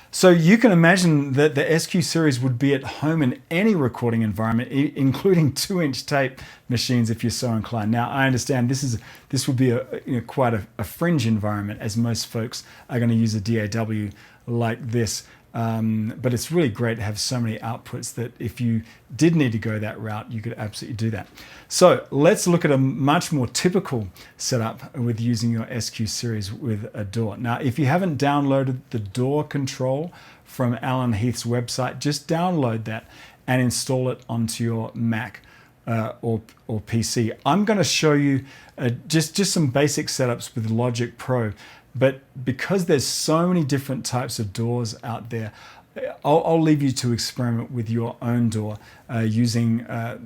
So you can imagine that the SQ series would be at home in any recording environment, including 2-inch tape machines if you're so inclined. Now, I understand this would be quite a fringe environment, as most folks are going to use a DAW like this. But it's really great to have so many outputs that if you did need to go that route, you could absolutely do that. So let's look at a much more typical setup with using your SQ series with a DAW. Now, if you haven't downloaded the DAW control from Allen and Heath's website, just download that and install it onto your Mac or PC. I'm going to show you just some basic setups with Logic Pro. But because there's so many different types of DAWs out there, I'll leave you to experiment with your own DAW using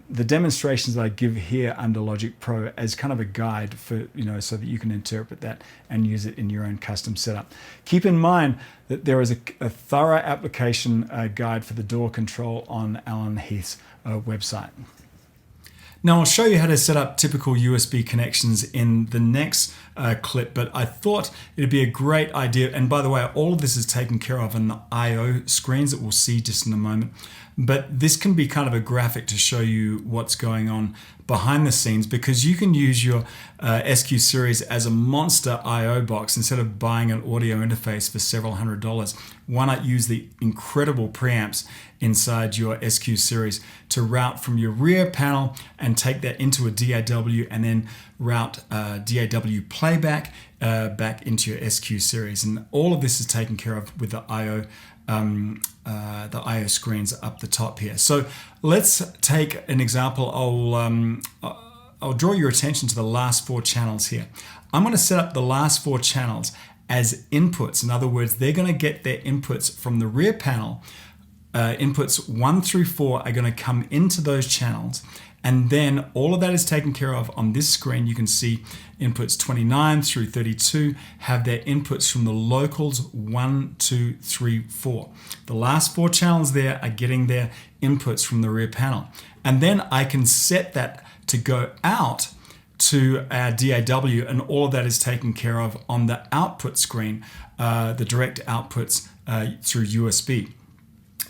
the demonstrations that I give here under Logic Pro as kind of a guide for, so that you can interpret that and use it in your own custom setup. Keep in mind that there is a thorough application guide for the DAW control on Allen and Heath's website. Now I'll show you how to set up typical USB connections in the next clip, but I thought it'd be a great idea, and by the way, all of this is taken care of on the I/O screens that we'll see just in a moment, but this can be kind of a graphic to show you what's going on behind the scenes, because you can use your SQ series as a monster I/O box instead of buying an audio interface for several $100s. Why not use the incredible preamps inside your SQ series to route from your rear panel and take that into a DAW and then route DAW playback back into your SQ series. And all of this is taken care of with the I/O screens up the top here. So let's take an example. I'll draw your attention to the last 4 channels here. I'm going to set up the last 4 channels as inputs. In other words, they're going to get their inputs from the rear panel. Inputs 1 through 4 are going to come into those channels, and then all of that is taken care of on this screen. You can see inputs 29 through 32 have their inputs from the locals 1, 2, 3, 4. The last 4 channels there are getting their inputs from the rear panel, and then I can set that to go out to our DAW, and all of that is taken care of on the output screen, the direct outputs through USB.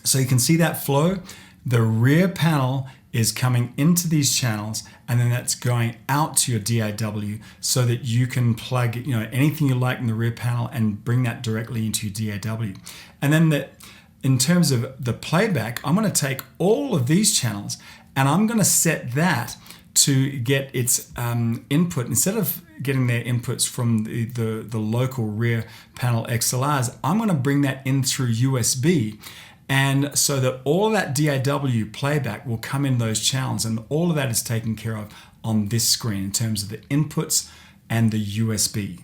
So you can see that flow. The rear panel is coming into these channels, and then that's going out to your DAW so that you can plug anything you like in the rear panel and bring that directly into your DAW. And then in terms of the playback, I'm going to take all of these channels and I'm going to set that to get its input. Instead of getting their inputs from the local rear panel XLRs, I'm going to bring that in through USB. And so that all of that DAW playback will come in those channels, and all of that is taken care of on this screen in terms of the inputs and the USB.